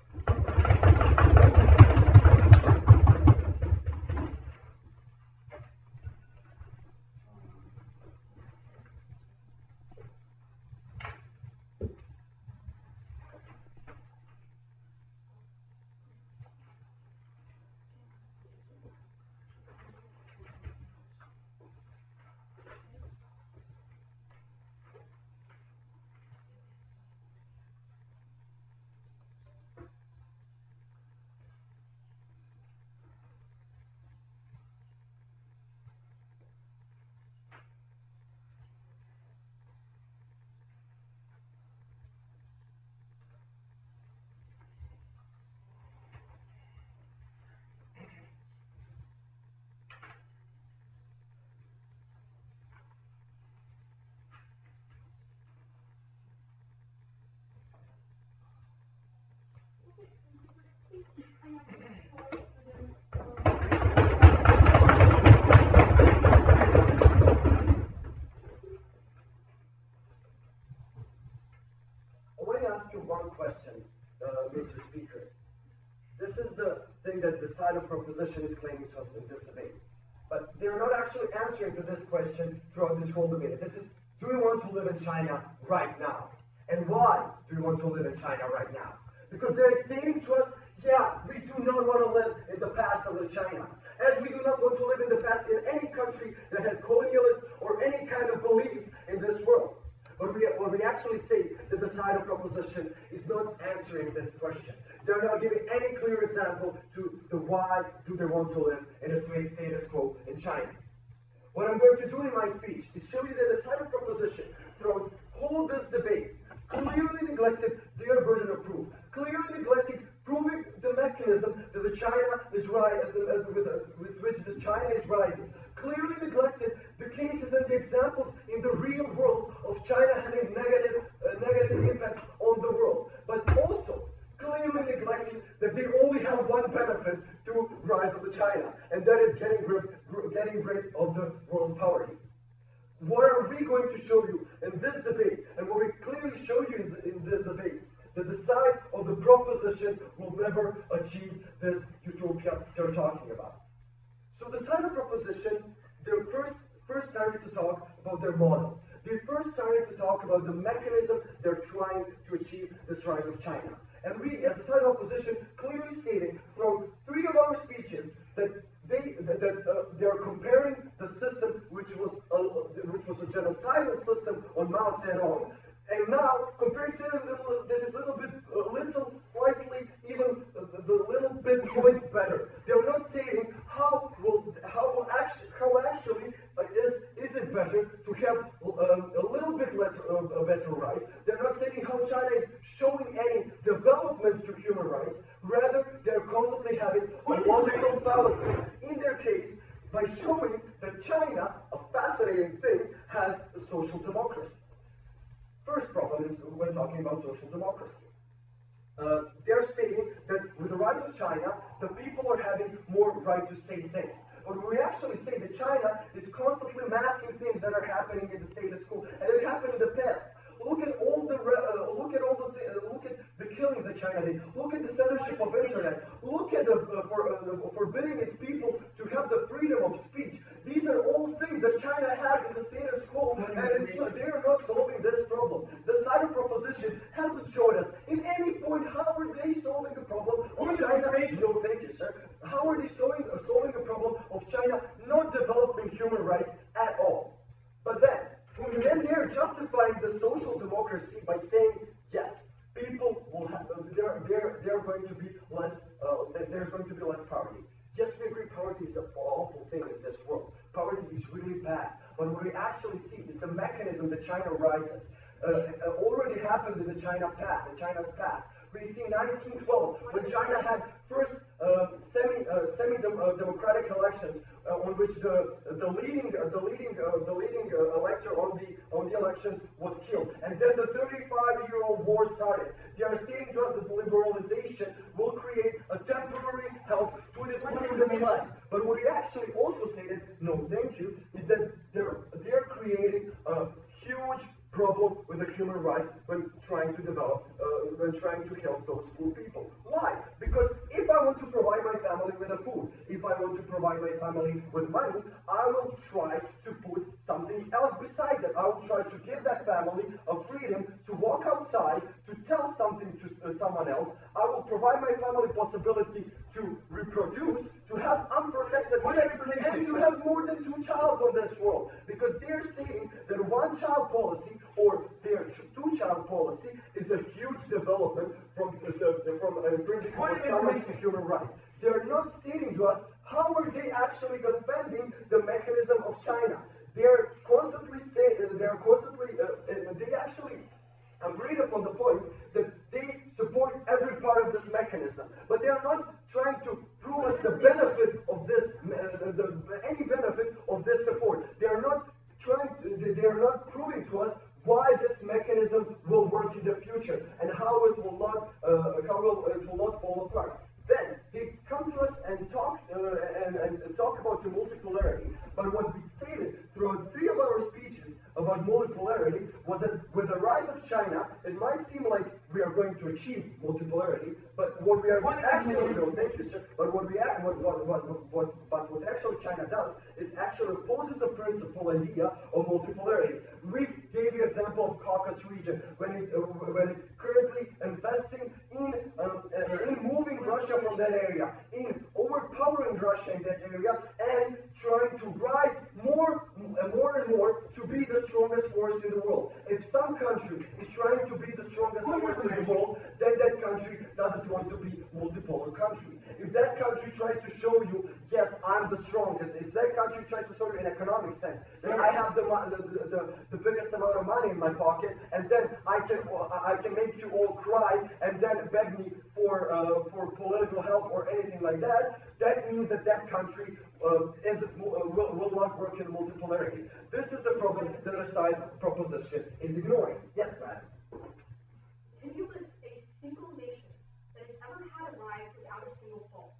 One question, Mr. Speaker. This is the thing that the side of proposition is claiming to us in this debate. But they're not actually answering to this question throughout this whole debate. This is, do we want to live in China right now? And why do we want to live in China right now? Because they're stating to us, yeah, we do not want to live in the past of China. As we do not want to live in the past in any country that has colonialist or any kind of beliefs in this world. But we actually say that the side of proposition is not answering this question. They're not giving any clear example to the why do they want to live in a status quo in China. What I'm going to do in my speech is show you that the side of proposition throughout whole this debate clearly neglected their burden of proof, clearly neglected proving the mechanism that the China is with which this China is rising, clearly neglected the cases and the examples in the real world of China having negative impacts on the world, but also clearly neglecting that they only have one benefit to rise of the China, and that is getting rid of the world poverty. What are we going to show you in this debate, and what we clearly show you is in this debate, that the side of the proposition will never achieve this utopia they're talking about. So the side of proposition, they're first started to talk about their model. They first started to talk about the mechanism they're trying to achieve this rise of China. And we, as the side of opposition, clearly stated throughout 3 of our speeches that they are comparing the system which was a genocidal system on Mao Zedong, and now comparing something that is slightly, even the little bit point better. They're not stating how actually is it better to have a little bit better rights. They're not stating how China is showing any development to human rights. Rather, they're constantly having logical fallacies in their case by showing that China, a fascinating thing, has a social democracy. First problem is when talking about social democracy. They're stating that with the rise of China, the people are having more right to say things. But we actually say that China is constantly masking things that are happening in the status quo, and it happened in the past. Look at the killings that China did. Look at the censorship of internet. Look at forbidding its people to have the freedom of speech. These are all things that China has in the status quo, and they're not solving this problem. The side of proposition hasn't showed us in any point how are they solving the problem of China. No, thank you, sir. How are they solving the problem of China not developing human rights at all? But then they're justifying the social democracy by saying, yes, people will have, they're going to be less, there's going to be less poverty. Yes, we agree poverty is an awful thing in this world. Poverty is really bad. But what we actually see is the mechanism that China rises. already happened in China's past. We see 1912 when China had first semi-democratic elections on which the leading elector on the elections was killed, and then the 35-year-old war started. They are stating to us that liberalization will create a temporary help to the middle class. But what he actually also stated, no, thank you, is that they're creating a huge problem with the human rights when trying to help those poor people. Why? Because if I want to provide my family with a food, if I want to provide my family with money, I will try to put something else besides it. I will try to give that family a freedom to walk outside, to tell something to someone else. I will provide my family possibility to reproduce, to have unprotected sex, and to have more than 2 children on this world. Because they're stating that one-child policy or their 2-child policy is a huge development from infringing on someone's human rights. They're not stating to us how are they actually defending the mechanism of China. They're constantly they actually agreed upon the point that they support every part of this mechanism, but they are not trying to prove us the benefit of this, any benefit of this support. They are not proving to us why this mechanism will work in the future and how it will not fall apart. Then they come to us and talk about the multipolarity. But what we stated throughout 3 of our speeches about multipolarity was that with the rise of China, it might seem like we are going to achieve multipolarity, but what we are actually doing, thank you, sir. But what actually China does is actually opposes the principal idea of multipolarity. We gave the example of Caucasus region when it's currently investing in moving Russia from that area, in overpowering Russia in that area, and trying to rise more and more to be the strongest force in the world. If some country is trying to be the strongest force in the world, then that country doesn't want to be multipolar country. If that country tries to show you, yes, I'm the strongest, if that country tries to show you in economic sense, then I have the biggest amount of money in my pocket, and then I can make you all cry and then beg me for political help or anything like that, that means that that country will not work in multipolarity. This is the problem that the side proposition is ignoring. Yes, madam. Can you list a single nation that has ever had a rise without a single fault?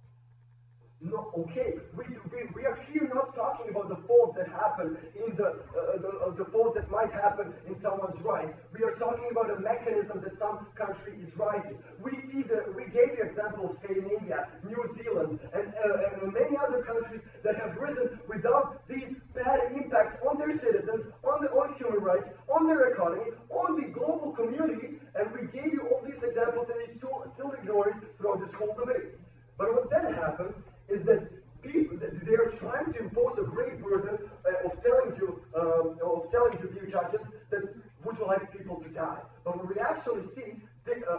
No, okay. We are here not talking about the faults that happen in the faults that might happen in someone's rise. We are talking about a mechanism that some country is rising. We gave the example of Scandinavia, New Zealand, and many other countries that have risen without these bad impacts on their citizens, on human rights, on their economy, on the global community, and we gave you all these examples, and you still ignore it throughout this whole debate. But what then happens is that they are trying to impose a great burden of telling you, dear judges, that would you like people to die? But what we actually see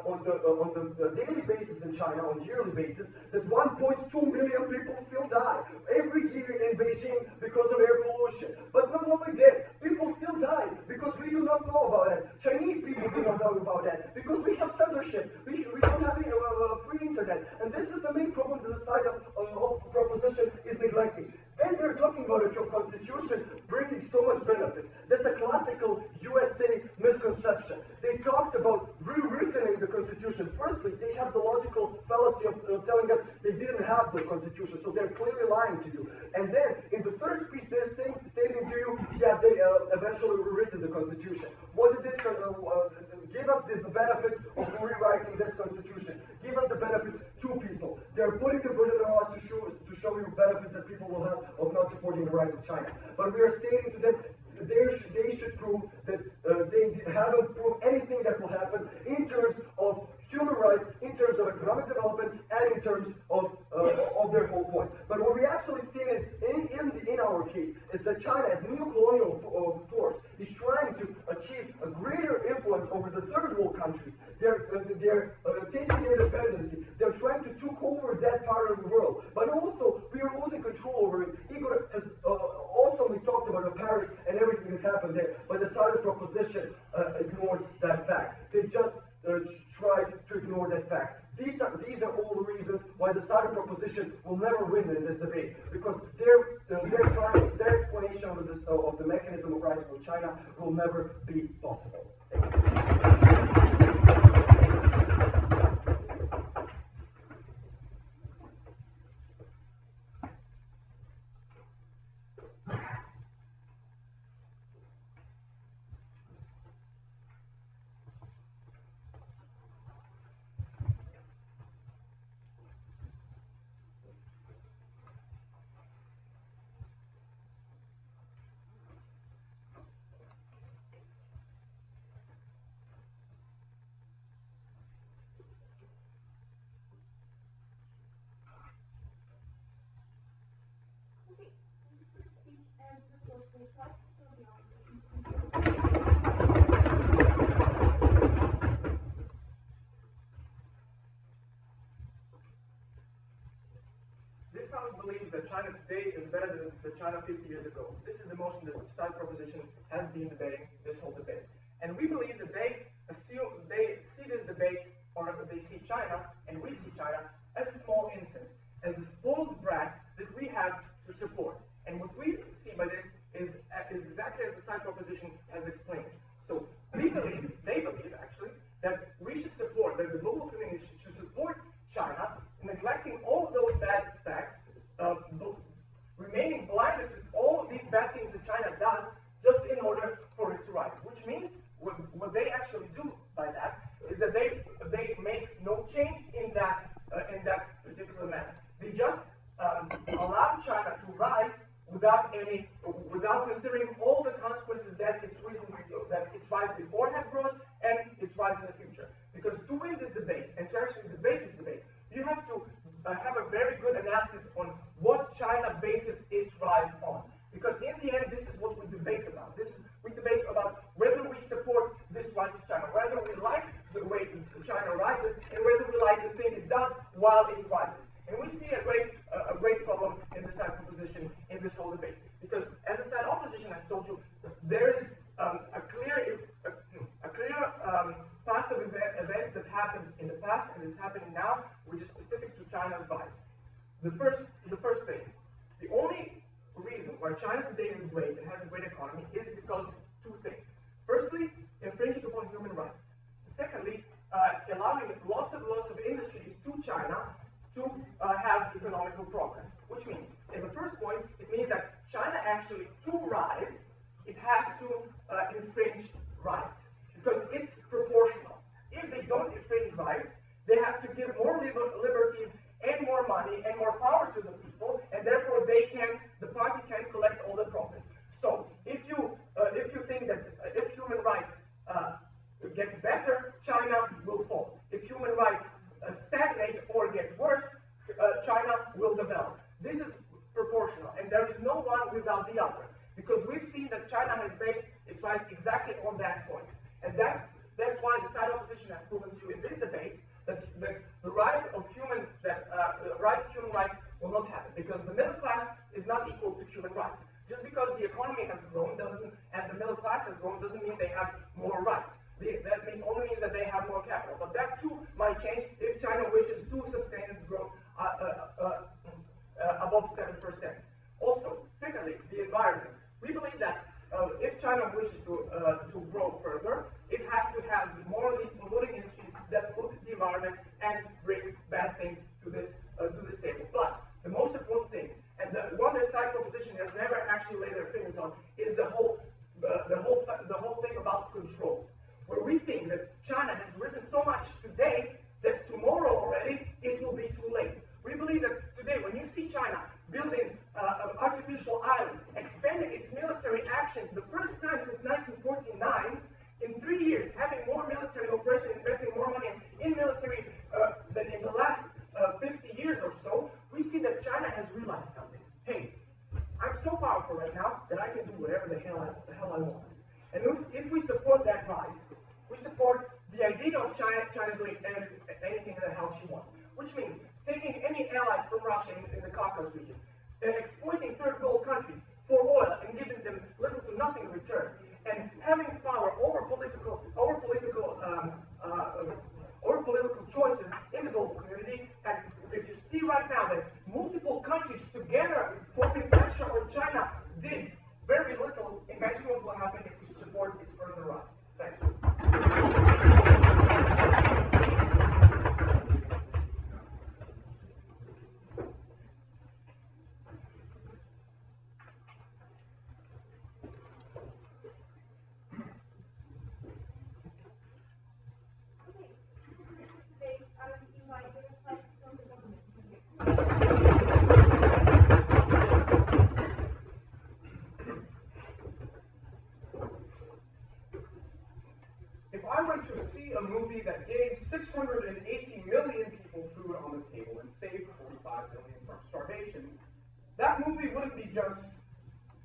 on the daily basis in China, on a yearly basis, that 1.2 million people still die every year in Beijing because of air pollution. But not only that, people still die because we do not know about it. Chinese people do not know about that because we have censorship. We don't have free internet. And this is the main problem that the side of proposition is neglecting. And they're talking about a constitution bringing so much benefits. That's a classical USA misconception. They talked about rewritten the constitution. Firstly, they have the logical fallacy of telling us they didn't have the constitution, so they're clearly lying to you. And then, in the third speech, they're stating to you, yeah, they eventually rewritten the constitution. What did it give us the benefits of rewriting this constitution? Give us the benefits to people. They're putting the burden on us to show you benefits that people will have of not supporting the rise of China. But we are stating to them they should prove that they haven't proved anything that will happen in terms of human rights, in terms of economic development, and in terms of their whole point. But what we actually stated in our case is that China, as neo-colonial force, is trying to achieve a greater influence over the third world countries. They're taking their dependency. They're trying to take over that part of the world. But also, we are losing control over it. Igor has also also we talked about Paris and everything that happened there, but the side of proposition ignored that fact. They just tried to ignore that fact. These are all the reasons why the side of proposition will never win in this debate, because their explanation of the mechanism of rising of China will never be possible. Okay, thank you for the speech and the social trust for the opposition. This House believes that China today is better than the China 50 years ago. This is the motion that the side proposition has been debating this whole debate. And we believe that they see this debate, or they see China, and we see China, as a small infant, as a spoiled brat that we have to support. And what we see by this is exactly as the side proposition has explained. So they believe actually, that we should support, that the global community should support China, neglecting all of those bad facts, remaining blinded to all of these bad things that China does just in order for it to rise. Which means what they actually do by that is that they make no change in that particular manner. They just allow China to rise without considering all the consequences that its rise before had brought and its rise in the future. Because to win this debate and to actually debate this debate, you have to have a very good analysis on what China bases its rise on. Because in the end, this is what we debate about. We debate about whether we support this rise of China, whether we like the way China rises, and whether we like the thing it does while it rises. And we see a great problem in the side proposition in this whole debate. Because as a side opposition, I've told you, there is a clear path of events that happened in the past and is happening now, which is specific to China's rise. The first thing, the only reason why China today is great and has a great economy is because two things. Firstly, infringing upon human rights. Secondly, allowing lots of industries to China to have economical progress. Which means, in the first point, it means that China actually, to rise, it has to infringe rights. Because it's proportional. If they don't infringe rights, they have to give more liberties and more money and more power to the people, and therefore the party can collect all the profit. So if you think that if human rights get better, China will fall. If human rights stagnate or get worse, China will develop. This is proportional, and there is no one without the other, because we've seen that China has based its rise exactly on that point. And that's why the side opposition has proven to you in this debate that the rise of human rights will not happen, because the middle class is not equal to human rights. Just because the economy has grown and the middle class has grown doesn't mean they have more rights. That only means that they have more capital. But that too might change if China wishes to sustain its growth above 7%. Also, secondly, the environment. We believe that if China wishes to grow further, it has to have more of these polluting industries that pollute the environment and bring bad things to this table. But the most important thing, and the one that side proposition has never actually laid their fingers on, is the whole thing about control, where we think that China has risen so much today that tomorrow already it will be too late. We believe that today, when you see China building artificial islands, expanding its military actions, the first time since 1949, in 3 years, having more military operations, investing more money in military than in the last 50 years or so, we see that China has realized something. Hey, I'm so powerful right now that I can do whatever the hell I want. And if we support that rise, we support the idea of China doing anything the hell she wants. Which means taking any allies from Russia in the Caucasus region, exploiting third world countries, for oil and giving them little to nothing in return, and having power over political choices in the global community. And if you see right now that multiple countries together putting pressure on China did very little, imagine what will happen if we support its further rise. Thank you. Okay, today I will invite the replies from the government. If I went to see a movie that gave 680 million people food on the table and saved 45 million from starvation, that movie wouldn't be just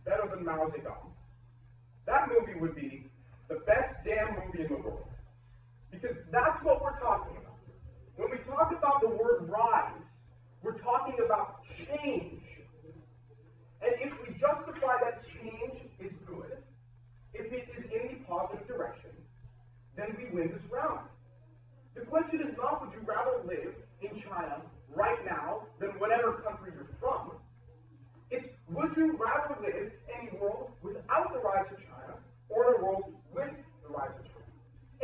better than Mao Zedong. That movie would be the best damn movie in the world. Because that's what we're talking about. When we talk about the word rise, we're talking about change. And if we justify that change is good, if it is in the positive direction, then we win this round. The question is not would you rather live in China right now than whatever country you're from. It's would you rather live in a world without the rise of China or in a world with the rise of China?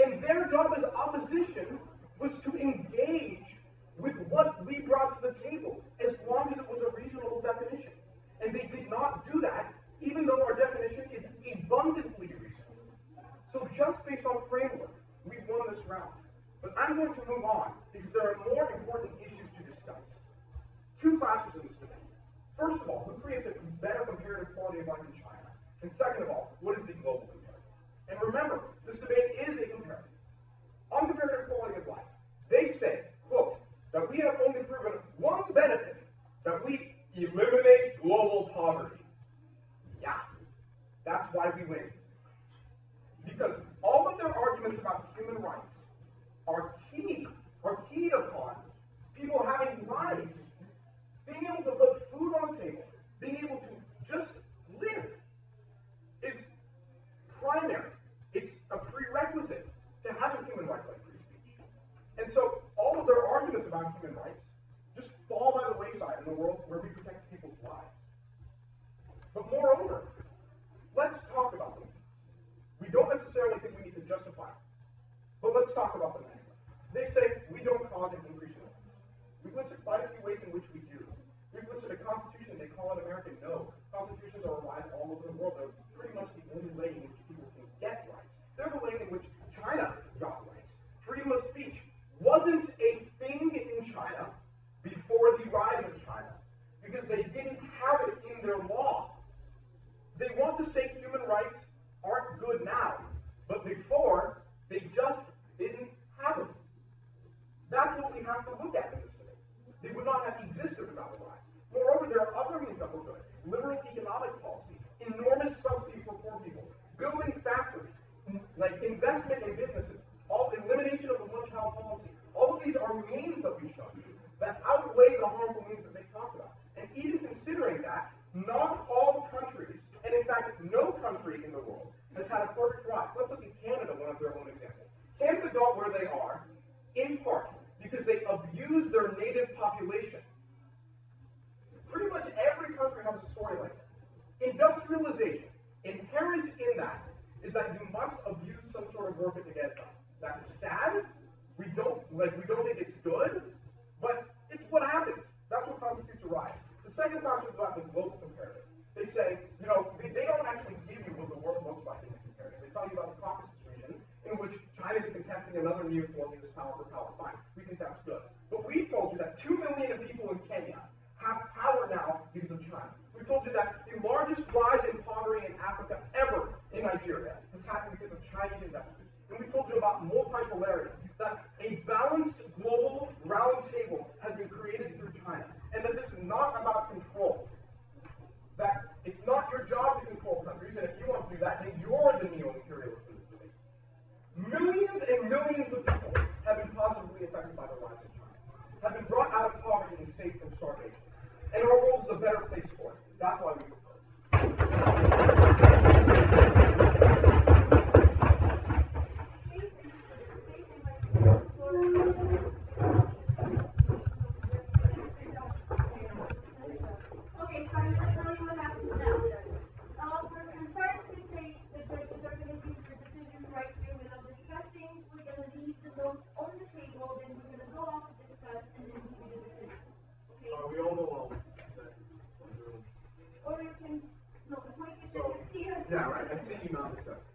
And their job as opposition was to engage with what we brought to the table, as long as it was a reasonable definition. And they did not do that, even though our definition is abundantly reasonable. So just based on framework, we won this round. But I'm going to move on, because there are more important issues to discuss. Two classes in this debate. First of all, who creates a better comparative quality of life in China? And second of all, what is the global comparative? And remember, this debate is a comparative. On comparative quality of life, they say, quote, that we have only proven one benefit, that we eliminate global poverty. Yeah, that's why we win. Because all of their arguments about human rights are keyed upon people having lives, being able to put food on the table, being able to just live is primary. It's a prerequisite to having human rights like free speech. And so all of their arguments about human rights just fall by the wayside in a world where we protect people's lives. But moreover, let's talk about them. We don't necessarily think we need to justify it, but let's talk about them anyway. They say we don't cause an increase in illness. We've listed quite a few ways in which we do. We've listed a constitution, they call it American. No, constitutions are revised all over the world. They're pretty much the only way in which people can get rights. They're the way in which China got rights. Freedom of speech wasn't a thing in China before the rise of China, because they didn't have it in their law. They want to say human rights aren't good now, but before, they just didn't have them. That's what we have to look at in this debate. They would not have existed without the rise. Moreover, there are other means that were good. Liberal economic policy, enormous subsidy for poor people, building factories, like investment in businesses, all elimination of the one-child policy. All of these are means that we've shown you that outweigh the harmful means that they talked about. And even considering that, not all countries, and in fact, no country in the world, has had a perfect rise. Let's look at Canada, one of their own examples. Canada got where they are, in part, because they abused their native population. Pretty much every country has a story like that. Industrialization, inherent in that, is that you must abuse some sort of worker to get it done. That's sad. We don't think it's good, but it's what happens. That's what constitutes a rise. The second class is about the global comparative. They say, they don't actually give you what the world looks like in the comparative. They tell you about the Caucasus region, in which China is contesting another neo-colonialist power for power. Fine, we think that's good. But we told you that 2 million of people in Kenya have power now because of China. We told you that the largest rise in poverty in Africa ever in Nigeria has happened because of Chinese investment. And we told you about multipolarity, that a balanced global round table has been created through China, and that this is not about control. That it's not your job to control countries, and if you want to do that, then you're the neo-imperialist in this debate. Millions and millions of people have been positively affected by the rise of China, have been brought out of poverty and saved from starvation. And our world is a better place for it. That's why we propose. Yeah, right. I see you not discussed.